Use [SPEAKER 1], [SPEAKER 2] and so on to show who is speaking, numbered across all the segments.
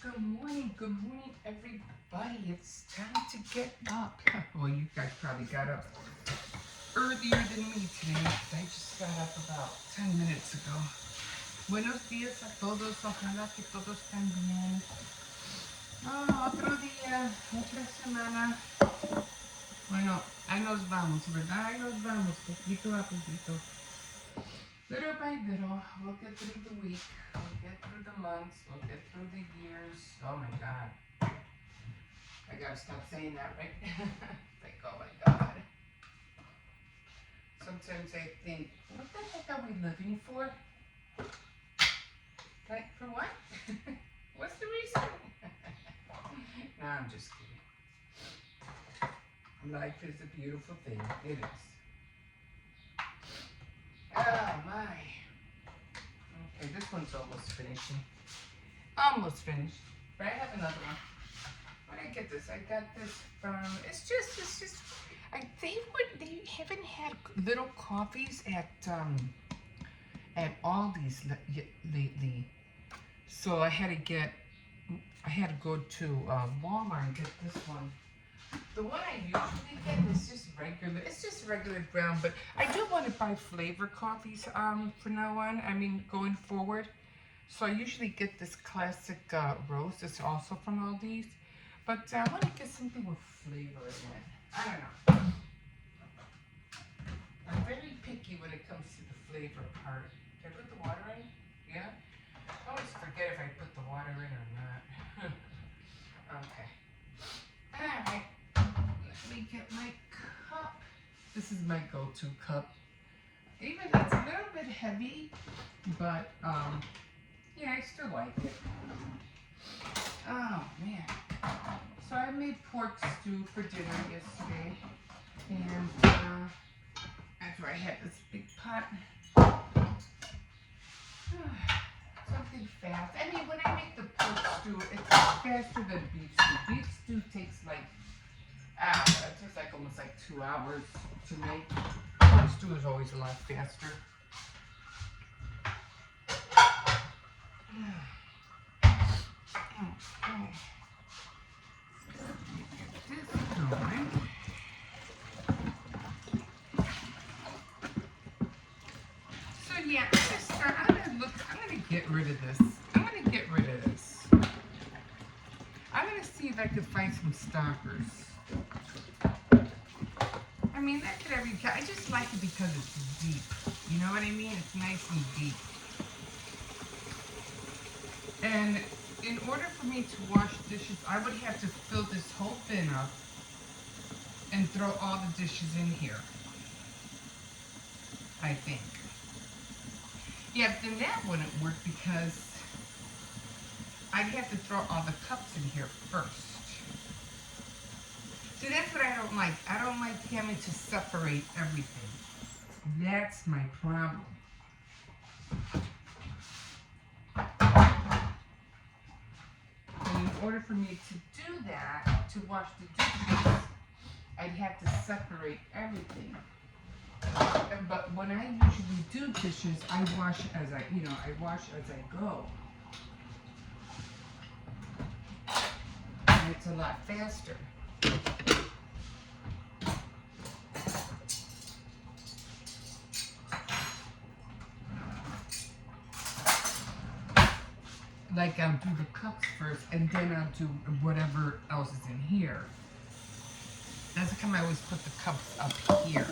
[SPEAKER 1] Good morning, everybody. It's time to get up. Well, you guys probably got up earlier than me today. I just got up about 10 minutes ago. Buenos días a todos. Ojalá que todos estén bien. Otro día, otra semana. Bueno, ahí nos vamos, ¿verdad? Ahí nos vamos, poquito a poquito. Little by little, we'll get through the week, we'll get through the months, we'll get through the years. Oh my God. I gotta stop saying that, right? Like, oh my God. Sometimes I think, what the heck are we living for? Like, for what? What's the reason? No, I'm just kidding. Life is a beautiful thing. It is. Oh my. Okay, this one's almost finishing. Almost finished. But I have another one. Where did I get this? I got this from, it's just, they haven't had little coffees at Aldi's lately. So I had to go to Walmart and get this one. The one I usually get is just regular. It's just regular brown, but I do want to buy flavor coffees from now on. I mean, going forward. So I usually get this classic roast. It's also from Aldi's. But I want to get something with flavor in it. I don't know. I'm very picky when it comes to the flavor part. Did I put the water in? Yeah? I always forget if I put the water in or not. Okay. Alright. Let me get my cup. This is my go-to cup. Even it's a little bit heavy, but yeah, I still like it. Oh man. So I made pork stew for dinner yesterday, and after I had this big pot. Something fast. I mean, when I make the pork stew, it's faster than beef stew. Beef stew takes like, it takes like almost like 2 hours to make. Pork stew is always a lot faster. Okay. Get this going. So yeah, I'm gonna get rid of this. I'm gonna see if I can find some stoppers. I mean, that could every. I just like it because it's deep. You know what I mean? It's nice and deep. And in order for me to wash dishes, I would have to fill this whole bin up and throw all the dishes in here. I think. Yeah, but then that wouldn't work because I'd have to throw all the cups in here first. See, that's what I don't like. I don't like having to separate everything. That's my problem. And in order for me to do that, to wash the dishes, I'd have to separate everything. But when I usually do dishes, I wash as I go. And it's a lot faster. Like I'll do the cups first, and then I'll do whatever else is in here. That's how come I always put the cups up here.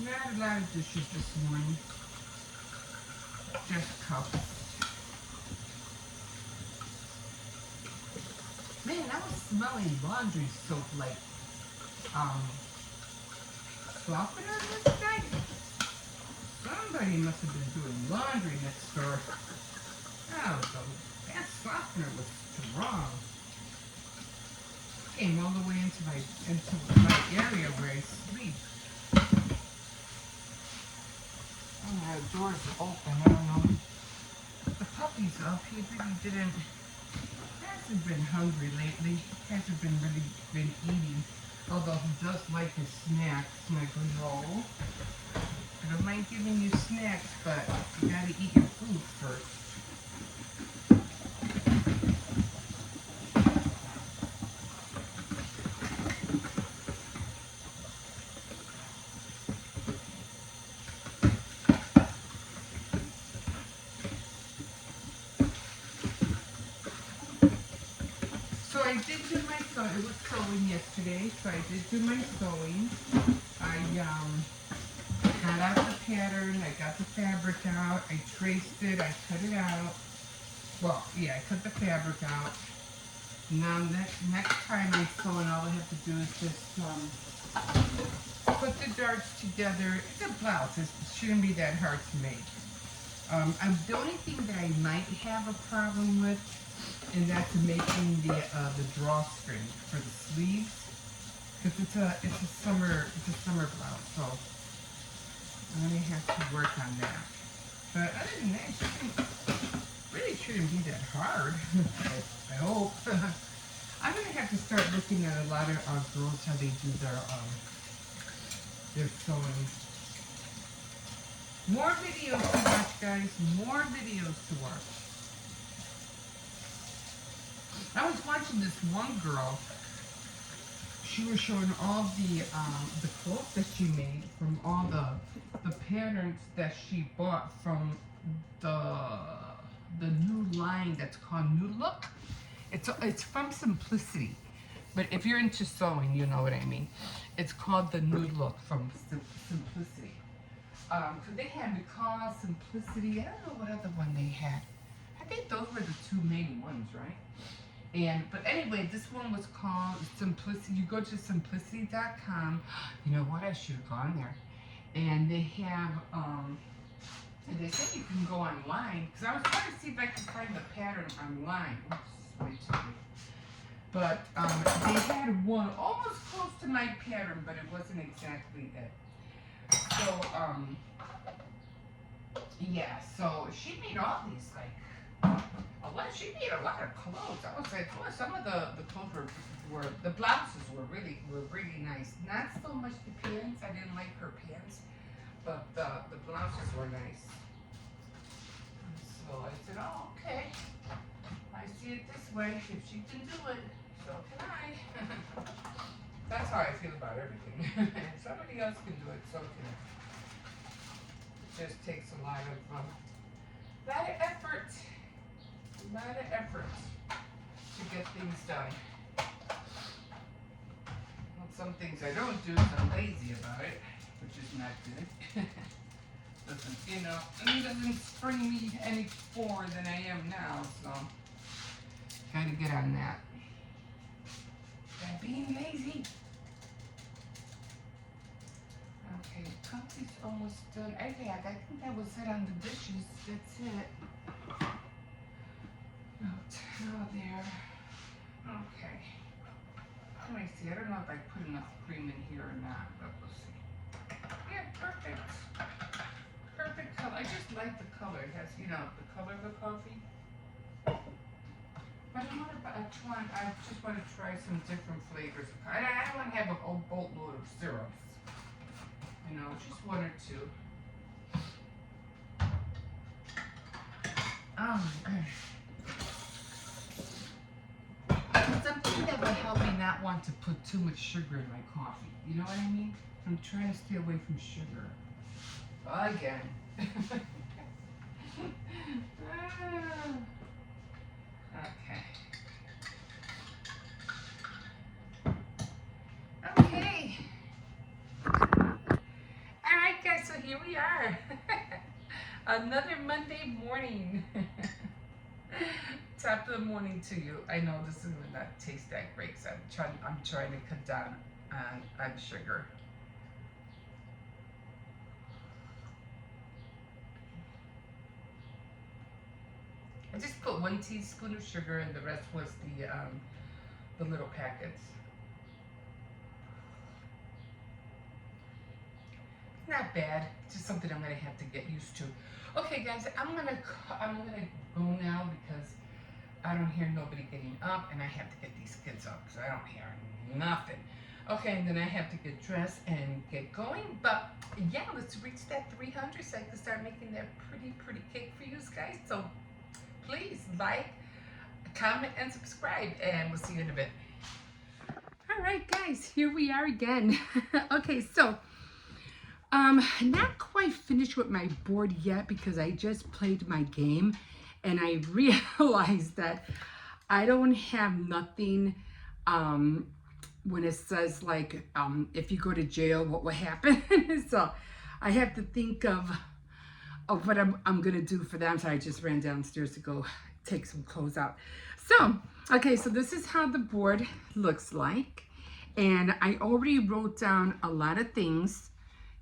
[SPEAKER 1] Not a lot of dishes this morning. Just cups. Man, I was smelling laundry soap like softener this night. Somebody must have been doing laundry next door. Oh, that softener was strong. Came all the way into my area where I sleep. Oh, the door's open. I don't know. The puppy's up. He really didn't hasn't been hungry lately. He hasn't been really been eating. Although he does like his snacks. And I go, no. I don't mind giving you snacks, but you gotta eat your food first. So I did do my sewing. It was sewing yesterday, so I did do my sewing. I got out the pattern. I got the fabric out. I traced it. I cut it out. Well, yeah, I cut the fabric out. Now next time I sew, and all I have to do is just put the darts together. It's a blouse. It shouldn't be that hard to make. The only thing that I might have a problem with, and that's making the drawstring for the sleeves, because it's a summer blouse, so I'm gonna have to work on that. But other than that, it really shouldn't be that hard. I hope. I'm gonna have to start looking at a lot of girls how they do their sewing. More videos to watch, guys. More videos to watch. I was watching this one girl. She was showing all the clothes that she made from all the patterns that she bought from the new line that's called New Look. It's from Simplicity, but if you're into sewing, you know what I mean. It's called the New Look from Simplicity. So they had McCall, Simplicity. I don't know what other one they had. I think those were the two main ones, right? But anyway, this one was called Simplicity. You go to simplicity.com. You know what? I should have gone there. And they have, and they said you can go online. Because I was trying to see if I could find the pattern online. Oops, way too big. But they had one almost close to my pattern, but it wasn't exactly it. So, yeah, so she made all these, like, she made a lot of clothes. I was like, well, some of the clothes were the blouses were really nice. Not so much the pants. I didn't like her pants, but the blouses were nice. So I said, oh, okay. I see it this way. If she can do it, so can I. That's how I feel about everything. If somebody else can do it, so can I. It just takes a lot of effort. A lot of effort to get things done. Well, some things I don't do, I'm lazy about it, which is not good. It doesn't spring me any forward than I am now, so gotta get on that. And being lazy. Okay, coffee's almost done. I think that was it on the dishes. That's it. No towel there. Okay. Let me see. I don't know if I put enough cream in here or not, but we'll see. Yeah, perfect. Perfect color. I just like the color. It has, the color of the coffee. But I just want to try some different flavors. I don't want to have a whole boatload of syrups. Just one or two. Something that would help me not want to put too much sugar in my coffee. You know what I mean? I'm trying to stay away from sugar. Again. Okay. Alright guys, so here we are. Another Monday morning. Top of the morning to you. I know this is going to not taste that great, so I'm trying to cut down on sugar. I just put 1 teaspoon of sugar, and the rest was the little packets. Not bad. Just something I'm gonna have to get used to. Okay, guys, I'm gonna go now because I don't hear nobody getting up, and I have to get these kids up because I don't hear nothing. Okay, and then I have to get dressed and get going. But yeah, let's reach that 300 so I can start making that pretty cake for you guys. So please like, comment, and subscribe, and we'll see you in a bit. All right, guys, here we are again. Okay, so not quite finished with my board yet because I just played my game and I realized that I don't have nothing when it says like if you go to jail, what will happen? So I have to think of what I'm gonna do for them. So I just ran downstairs to go take some clothes out. So okay, so this is how the board looks like, and I already wrote down a lot of things,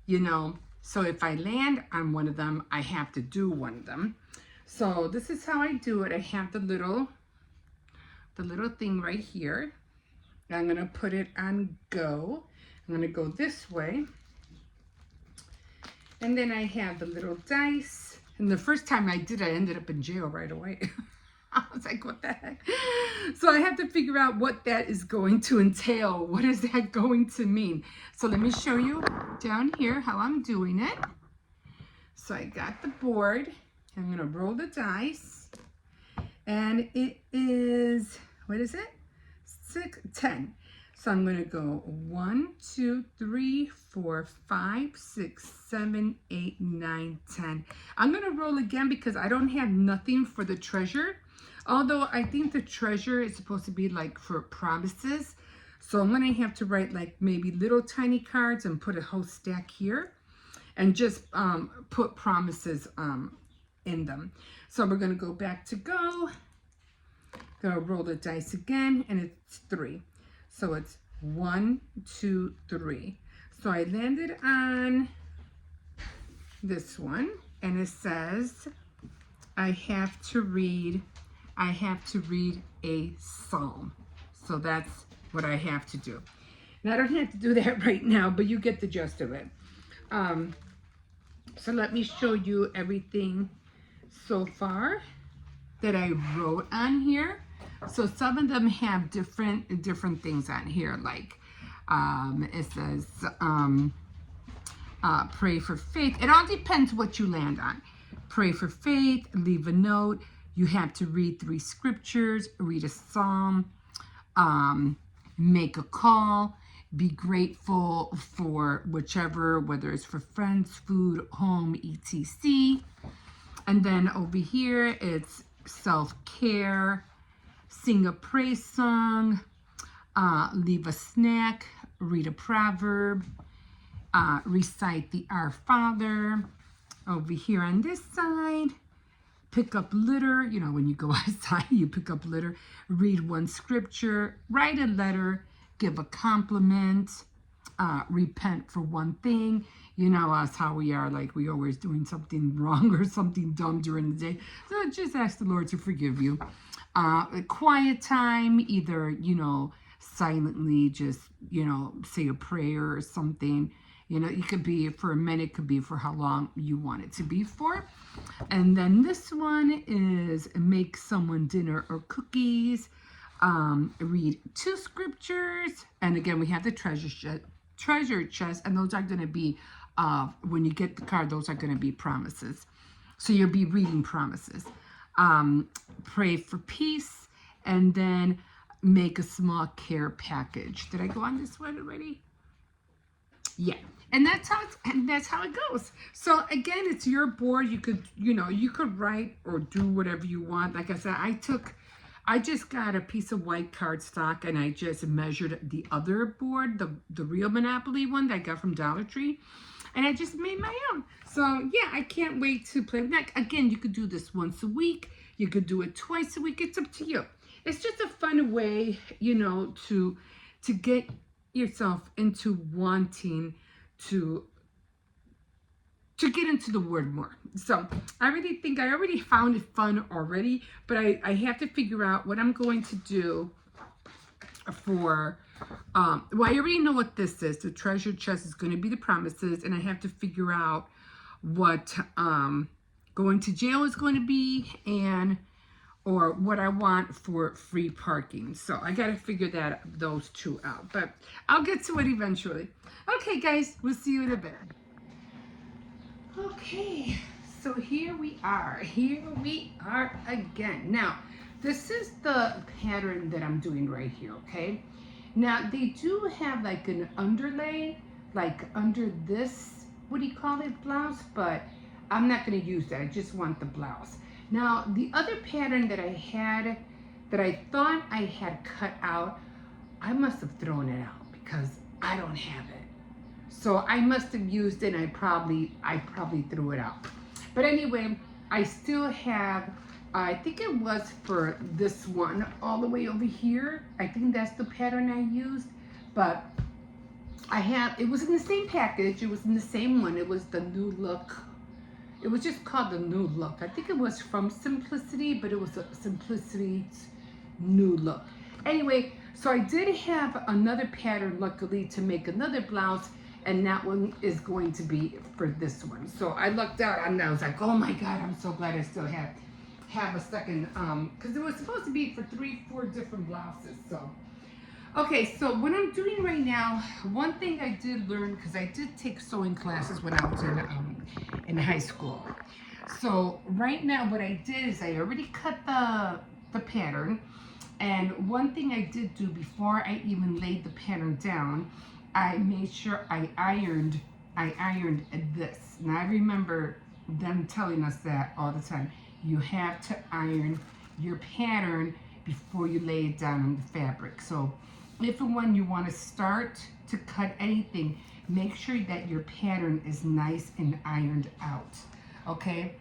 [SPEAKER 1] you know, so if I land on one of them, I have to do one of them. So this is how I do it. I have the little thing right here. I'm gonna put it on go. I'm gonna go this way. And then I have the little dice. And the first time I did, I ended up in jail right away. I was like, what the heck? So I have to figure out what that is going to entail. What is that going to mean? So let me show you down here how I'm doing it. So I got the board. I'm gonna roll the dice. And it is, what is it? 10. So I'm going to go 1, 2, 3, 4, 5, 6, 7, 8, 9, 10. I'm going to roll again because I don't have nothing for the treasure. Although I think the treasure is supposed to be like for promises. So I'm going to have to write like maybe little tiny cards and put a whole stack here. And just put promises in them. So we're going to go back to go. Gonna roll the dice again, and it's 3. So it's 1, 2, 3. So I landed on this one, and it says I have to read a psalm. So that's what I have to do. And I don't have to do that right now, but you get the gist of it. So let me show you everything so far that I wrote on here. So some of them have different things on here, like it says pray for faith. It all depends what you land on. Pray for faith, leave a note. You have to read 3 scriptures, read a psalm, make a call, be grateful for whichever, whether it's for friends, food, home, etc. And then over here, it's self-care, sing a praise song, leave a snack, read a proverb, recite the Our Father. Over here on this side, pick up litter. You know, when you go outside, you pick up litter. Read 1 scripture, write a letter, give a compliment, repent for 1 thing. You know us, how we are, like we always doing something wrong or something dumb during the day. So just ask the Lord to forgive you. A quiet time, either, you know, silently just, you know, say a prayer or something. You know, it could be for a minute, could be for how long you want it to be for. And then this one is make someone dinner or cookies. Read 2 scriptures. And again, we have the treasure chest, and those are going to be, when you get the card, those are going to be promises. So you'll be reading promises. Pray for peace, and then make a small care package. Did I go on this one already? Yeah. And that's how it goes. So again, it's your board. You could, you know, you could write or do whatever you want. Like I said, I just got a piece of white cardstock and I just measured the other board, the real Monopoly one that I got from Dollar Tree. And I just made my own. So yeah, I can't wait to play with that. Again, you could do this once a week. You could do it twice a week. It's up to you. It's just a fun way, you know, to get yourself into wanting to get into the word more. So I really think I already found it fun already, but I have to figure out what I'm going to do for, well, I already know what this is. The treasure chest is going to be the promises, and I have to figure out what going to jail is going to be, and or what I want for free parking. So I got to figure those two out, but I'll get to it eventually. Okay, guys, we'll see you in a bit. Okay, so here we are. Here we are again. Now, this is the pattern that I'm doing right here, okay? Now, they do have like an underlay, like under this, what do you call it, blouse, but I'm not going to use that. I just want the blouse. Now, the other pattern that I had, that I thought I had cut out, I must have thrown it out because I don't have it. So I must have used it and I probably threw it out. But anyway, I still have, I think it was for this one all the way over here. I think that's the pattern I used. But I have, it was in the same package. It was in the same one. It was the New Look. It was just called the New Look. I think it was from Simplicity, but it was a Simplicity's New Look. Anyway, so I did have another pattern, luckily, to make another blouse, and that one is going to be for this one. So I lucked out, and I was like, oh my God, I'm so glad I still have a second, because it was supposed to be for 3-4 different blouses. So okay, so what I'm doing right now, one thing I did learn, because I did take sewing classes when I was in high school. So right now what I did is I already cut the pattern, and one thing I did do before I even laid the pattern down, I made sure I ironed this. Now I remember them telling us that all the time. You have to iron your pattern before you lay it down on the fabric. So if and when you want to start to cut anything, make sure that your pattern is nice and ironed out, okay?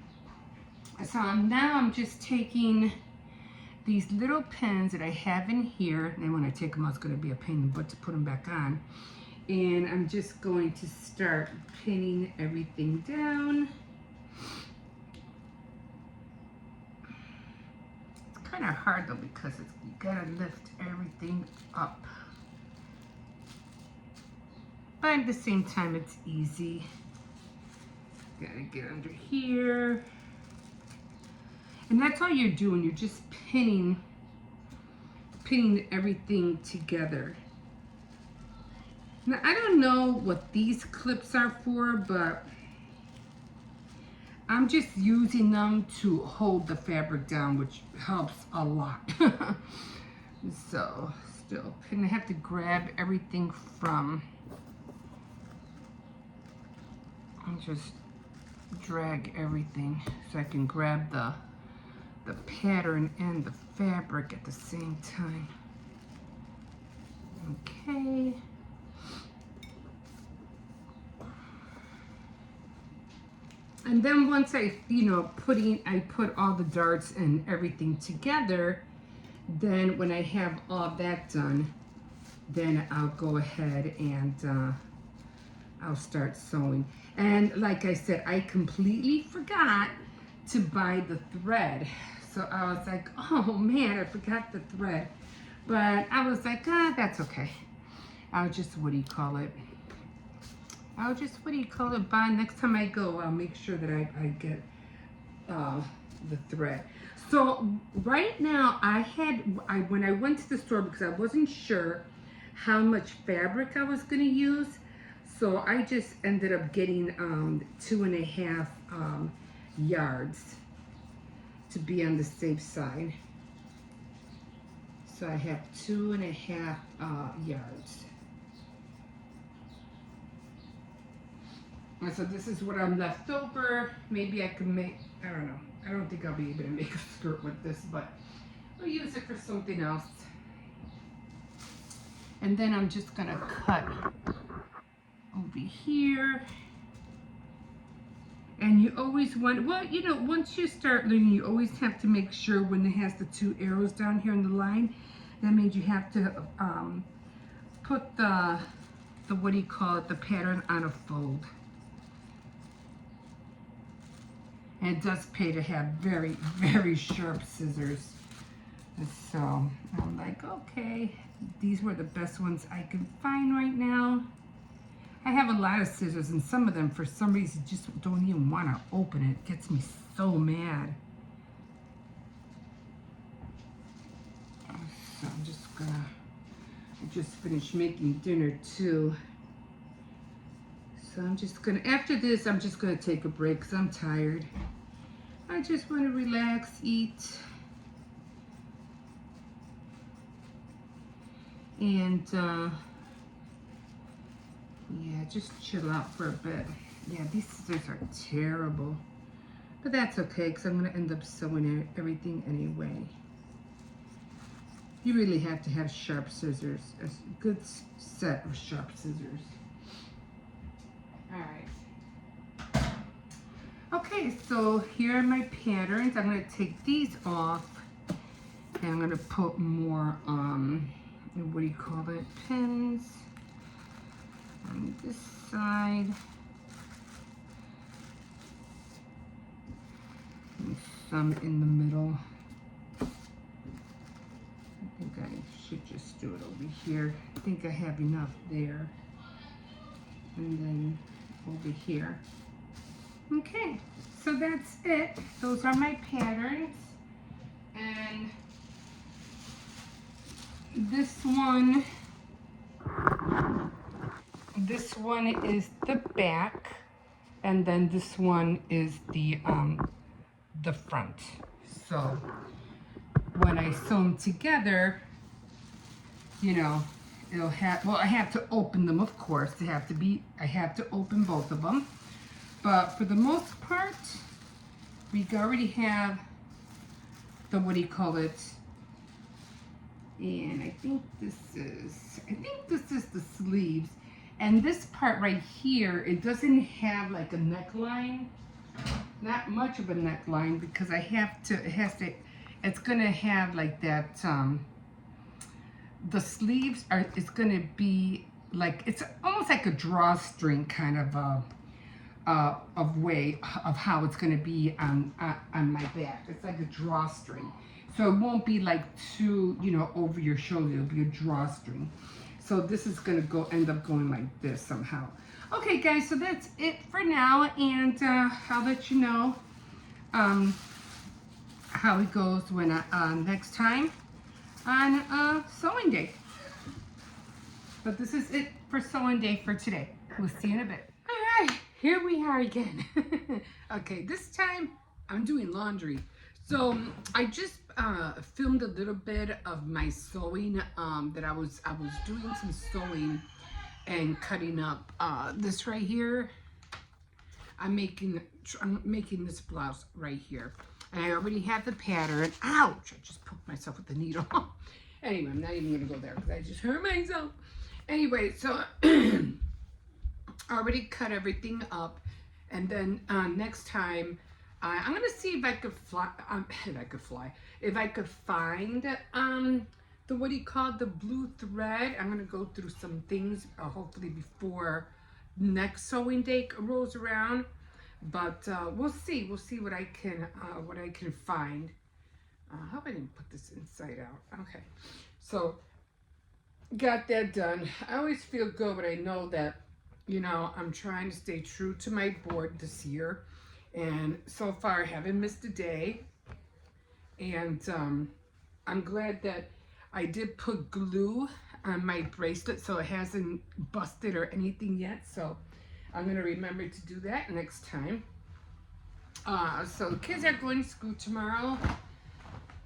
[SPEAKER 1] So now I'm just taking these little pins that I have in here, and when I take them out, it's going to be a pain in the butt to put them back on. And I'm just going to start pinning everything down. It's kind of hard though because you gotta lift everything up. But at the same time, it's easy. Gotta get under here. And that's all you're doing. You're just pinning everything together. Now, I don't know what these clips are for, but I'm just using them to hold the fabric down, which helps a lot. So, still, and I have to grab everything from, and just drag everything so I can grab the pattern and the fabric at the same time. Okay. And then once I, I put all the darts and everything together, then when I have all that done, then I'll go ahead and I'll start sewing. And like I said, I completely forgot to buy the thread. So I was like, oh man, I forgot the thread. But I was like, that's okay. I'll just, buy next time I go. I'll make sure that I get the thread. So right now when I went to the store, because I wasn't sure how much fabric I was going to use, so I just ended up getting 2.5 yards to be on the safe side. So I have 2.5 yards. And so this is what I'm left over. Maybe I can make, I don't know. I don't think I'll be able to make a skirt with this, but I'll use it for something else. And then I'm just gonna cut over here. And you always want, once you start learning, you always have to make sure when it has the 2 arrows down here in the line, that means you have to put the the pattern on a fold. And it does pay to have very, very sharp scissors. So I'm like, okay, these were the best ones I can find right now. I have a lot of scissors, and some of them, for some reason, just don't even want to open it. It gets me so mad. So I just finished making dinner too. So I'm just gonna, after this, I'm just gonna take a break because I'm tired. I just want to relax, eat, and yeah, just chill out for a bit. Yeah, these scissors are terrible, but that's okay because I'm gonna end up sewing everything anyway. You really have to have sharp scissors, a good set of sharp scissors. All right. Okay, so here are my patterns. I'm gonna take these off, and I'm gonna put more, what do you call it, pins on this side. And some in the middle. I think I should just do it over here. I think I have enough there. And then over here. Okay, so that's it. Those are my patterns. And this one is the back, and then this one is the front. So when I sew them together, you know, it'll have, well, I have to open them, of course. I have to open both of them. But for the most part, we already have the, what do you call it? And I think this is the sleeves. And this part right here, it doesn't have like a neckline. Not much of a neckline because it's gonna have like that, the sleeves are, it's gonna be like, it's almost like a drawstring kind of way of how it's gonna be on my back. It's like a drawstring. So it won't be like too, you know, over your shoulder. It'll be a drawstring. So this is gonna end up going like this somehow. Okay, guys, so that's it for now, and I'll let you know how it goes when next time on sewing day. But this is it for sewing day for today. We'll see you in a bit. All right, here we are again. Okay, this time I'm doing laundry. So I just filmed a little bit of my sewing that I was doing some sewing and cutting up this right here. I'm making this blouse right here, and I already have the pattern. Ouch! I just poked myself with the needle. Anyway, I'm not even gonna go there because I just hurt myself. Anyway, so I already cut everything up, and then next time I'm gonna see if I could if I could find the, what do you call it, the blue thread. I'm gonna go through some things hopefully before next sewing day rolls around, but we'll see what I can find. I hope I didn't put this inside out. Okay, so got that done. I always feel good when I know that, you know, I'm trying to stay true to my board this year, and so far I haven't missed a day. And I'm glad that I did put glue on my bracelet so it hasn't busted or anything yet. So I'm going to remember to do that next time. So the kids are going to school tomorrow.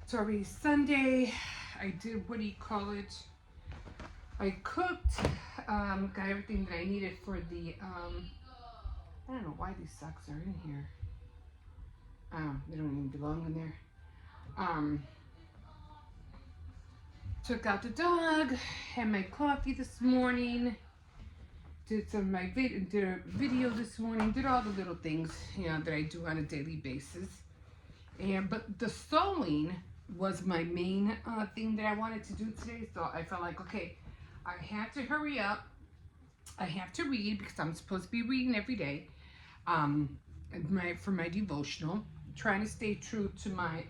[SPEAKER 1] It's already Sunday. I did, what do you call it? I cooked, got everything that I needed for the, I don't know why these socks are in here. They don't even belong in there. Took out the dog, had my coffee this morning, did some of my did a video this morning, did all the little things, you know, that I do on a daily basis. But the sewing was my main thing that I wanted to do today. So I felt like, okay, I have to hurry up. I have to read because I'm supposed to be reading every day. For my devotional, trying to stay true to my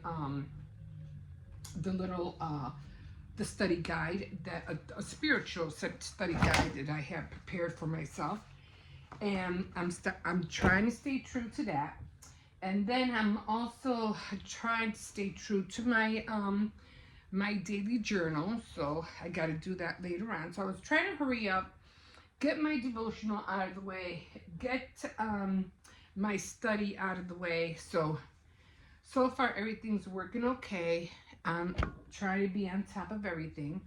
[SPEAKER 1] the study guide, that a spiritual study guide that I have prepared for myself, and I'm trying to stay true to that. And then I'm also trying to stay true to my my daily journal. So I got to do that later on. So I was trying to hurry up, get my devotional out of the way, get my study out of the way. So far everything's working okay. I'm trying to be on top of everything.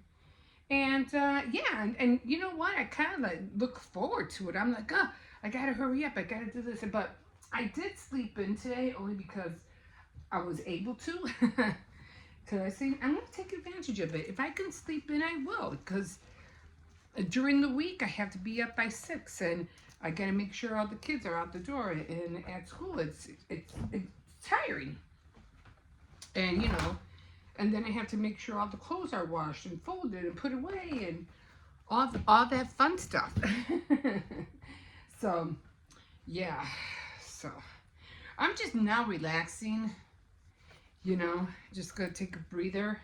[SPEAKER 1] And yeah, and you know what? I kind of like look forward to it. I'm like, oh, I gotta hurry up. I gotta do this. But I did sleep in today only because I was able to. Because I say I'm gonna take advantage of it. If I can sleep in, I will. Because during the week I have to be up by 6, and I gotta make sure all the kids are out the door. And at school, it's tiring. And you know. And then I have to make sure all the clothes are washed and folded and put away and all that fun stuff. So, yeah. So, I'm just now relaxing. You know, just gonna take a breather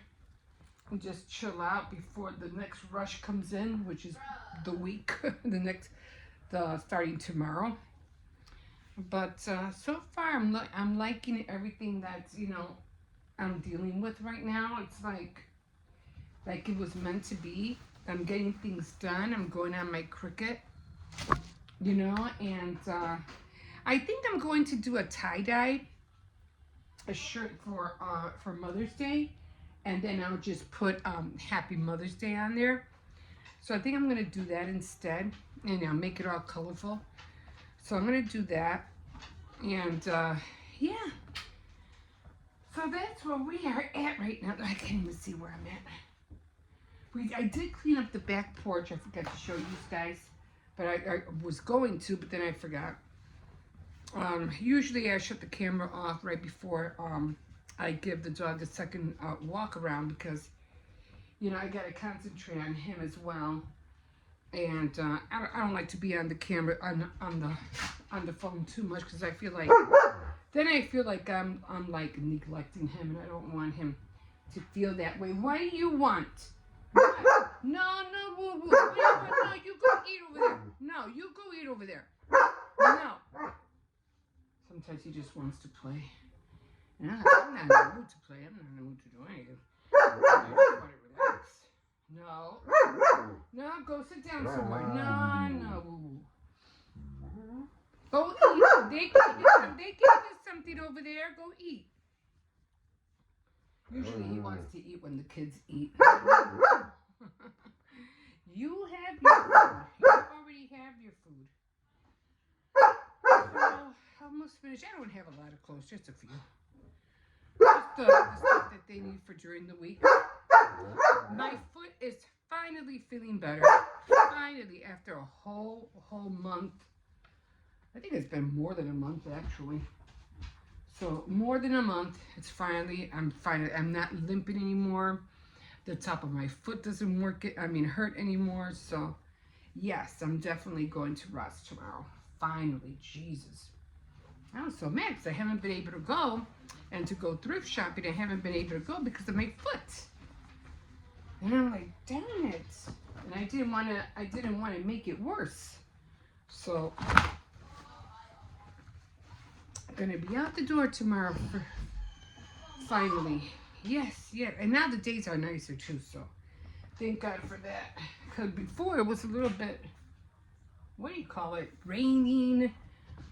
[SPEAKER 1] and just chill out before the next rush comes in, which is the week, the starting tomorrow. But so far, I'm liking everything that's, you know, I'm dealing with right now. It's like it was meant to be. I'm getting things done. I'm going on my Cricut, you know, and I think I'm going to do a tie-dye, a shirt for Mother's Day, and then I'll just put Happy Mother's Day on there. So I think I'm going to do that instead, and I'll make it all colorful. So I'm going to do that, and yeah. So that's where we are at right now. I can't even see where I'm at. I did clean up the back porch. I forgot to show you guys. But I was going to, but then I forgot. Usually I shut the camera off right before I give the dog a second walk around because, you know, I got to concentrate on him as well. And I don't like to be on the camera, on the phone too much because I feel like... Then I feel like I'm like neglecting him, and I don't want him to feel that way. What do you want? What? No, woo woo. No, you go eat over there. No, you go eat over there. No. Sometimes he just wants to play. No, I'm not in the mood to play. I'm not in the mood to do anything. I just want to relax. No, go sit down somewhere. No, woo woo. Go eat. They gave you something over there. Go eat. Usually he wants to eat when the kids eat. You have your food. You already have your food. So, almost finished. I don't have a lot of clothes, just a few. Just the stuff that they need for during the week. My foot is finally feeling better. Finally, after a whole month. I think it's been more than a month actually. So more than a month. It's finally, I'm not limping anymore. The top of my foot doesn't hurt anymore. So yes, I'm definitely going to rest tomorrow. Finally, Jesus. I'm so mad because I haven't been able to go, and to go thrift shopping, I haven't been able to go because of my foot. And I'm like, damn it. And I didn't want to make it worse. So gonna be out the door tomorrow finally. Yes, and now the days are nicer too, so thank God for that. Because before it was a little bit, what do you call it, raining,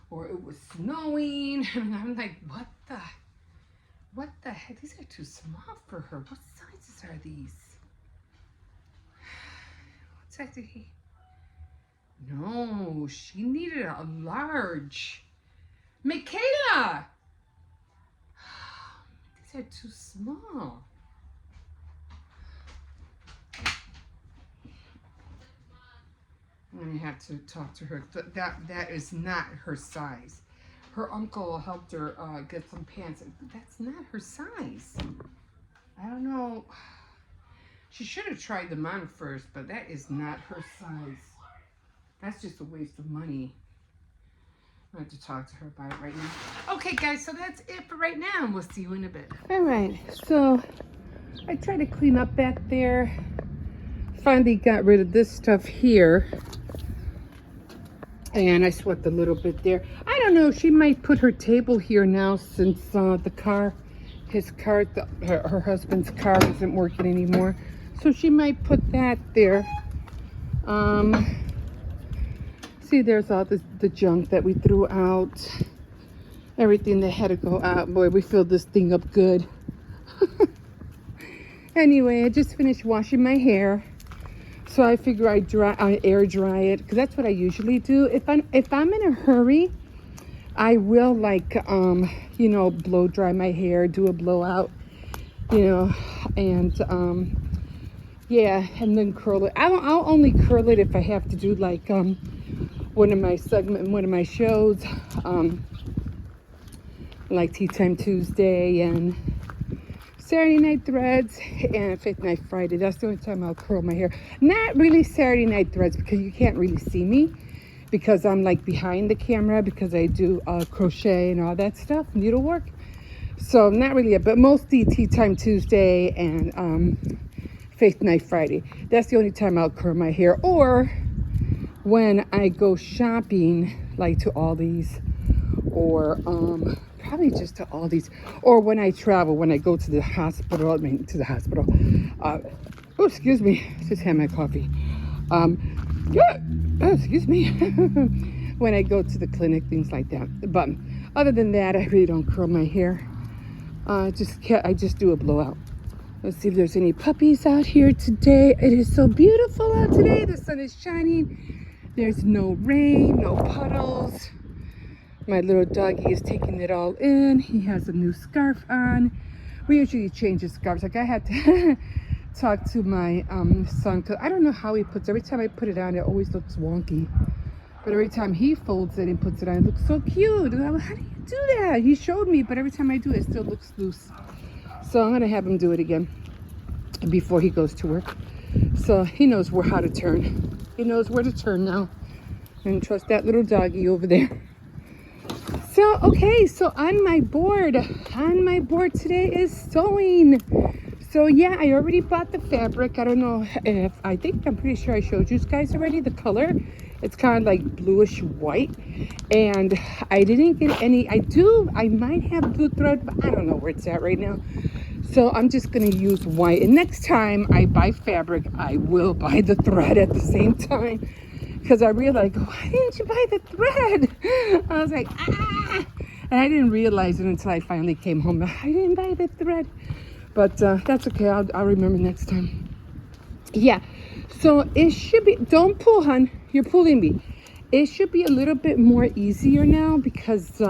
[SPEAKER 1] or it was snowing, and I'm like, what the heck, these are too small for her. What sizes are these? What size did he? No, she needed a large. Michaela! These are too small. I'm gonna have to talk to her. That is not her size. Her uncle helped her get some pants. That's not her size. I don't know. She should have tried them on first, but that is not her size. That's just a waste of money. I have to talk to her about it right now. Okay, guys, so that's it for right now, and we'll see you in a bit. All right, so I tried to clean up back there. Finally got rid of this stuff here. And I swept a little bit there. I don't know, she might put her table here now since the car his car, her husband's car isn't working anymore. So she might put that there. See, there's all the junk that we threw out. Everything that had to go out. Boy, we filled this thing up good. Anyway, I just finished washing my hair. So I figure I air dry it, because that's what I usually do. If I'm in a hurry, I will you know, blow dry my hair, do a blowout, you know, and yeah, and then curl it. I'll only curl it if I have to do like one of my shows, like Tea Time Tuesday and Saturday Night Threads and Faith Night Friday. That's the only time I'll curl my hair. Not really Saturday Night Threads, because you can't really see me, because I'm like behind the camera, because I do crochet and all that stuff, needlework. So not really, but mostly Tea Time Tuesday and Faith Night Friday. That's the only time I'll curl my hair. Or when I go shopping, like to Aldi's, or probably just to Aldi's, or when I travel, when I go to the hospital, oh, excuse me, just had my coffee. Excuse me. When I go to the clinic, things like that. But other than that, I really don't curl my hair. I just do a blowout. Let's see if there's any puppies out here today. It is so beautiful out today. The sun is shining. There's no rain, no puddles. My little doggy is taking it all in. He has a new scarf on. We usually change his scarves. Like I had to talk to my son, because I don't know how he puts. Every time I put it on, it always looks wonky. But every time he folds it and puts it on, it looks so cute. And I'm like, how do you do that? He showed me, but every time I do it, it still looks loose. So I'm gonna have him do it again before he goes to work. So he knows how to turn. He knows where to turn now. And trust that little doggy over there. So, okay, so on my board today is sewing. So yeah, I already bought the fabric. I don't know if, I'm pretty sure I showed you guys already the color. It's kind of like bluish white. And I didn't get any, I might have blue thread, but I don't know where it's at right now. So I'm just gonna use white. And next time I buy fabric, I will buy the thread at the same time. Because I realized, why didn't you buy the thread? I was like, ah! And I didn't realize it until I finally came home. I didn't buy the thread. But that's okay. I'll remember next time. Yeah. So it should be, don't pull, hon. You're pulling me. It should be a little bit more easier now, because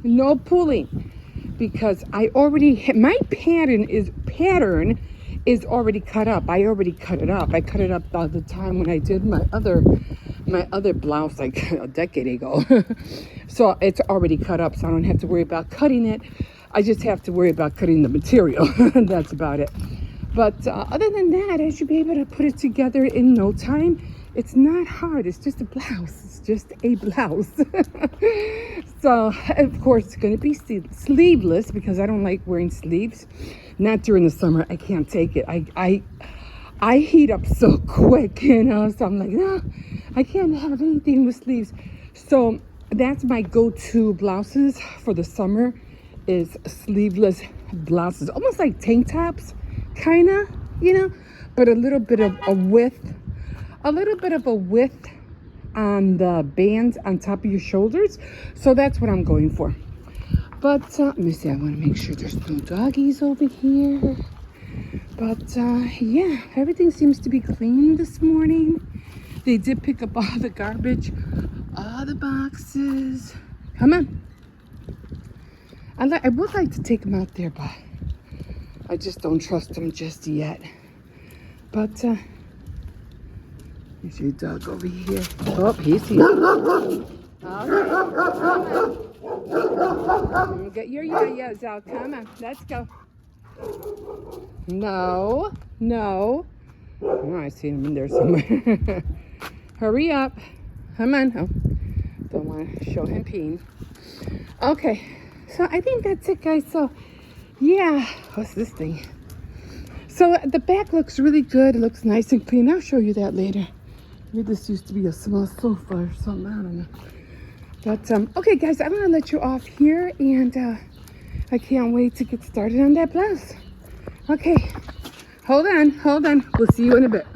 [SPEAKER 1] no pulling. Because I already, my pattern is already cut up. I already cut it up. I cut it up the time when I did my other blouse like a decade ago. So it's already cut up, so I don't have to worry about cutting it. I just have to worry about cutting the material. That's about it. But other than that, I should be able to put it together in no time. It's not hard. It's just a blouse. It's just a blouse. So, of course, it's going to be sleeveless, because I don't like wearing sleeves. Not during the summer. I can't take it. I heat up so quick, you know. So I'm like, no, I can't have anything with sleeves. So that's my go-to blouses for the summer, is sleeveless blouses. Almost like tank tops, kind of, you know, but a little bit of a width on the bands on top of your shoulders. So that's what I'm going for. But let me see, I want to make sure there's no doggies over here. But yeah, everything seems to be clean this morning. They did pick up all the garbage, all the boxes. Come on. I would like to take them out there, but I just don't trust them just yet. But there's your dog over here. Oh, he's here. All right. Get your yo-yos out. Come on, let's go. No. Oh, I see him in there somewhere. Hurry up. Come on. Oh, don't want to show him peeing. Okay, so I think that's it, guys. So, yeah. What's this thing? So the back looks really good. It looks nice and clean. I'll show you that later. Maybe this used to be a small sofa or something. I don't know. But, okay, guys, I'm going to let you off here. And I can't wait to get started on that blouse. Okay, hold on. We'll see you in a bit.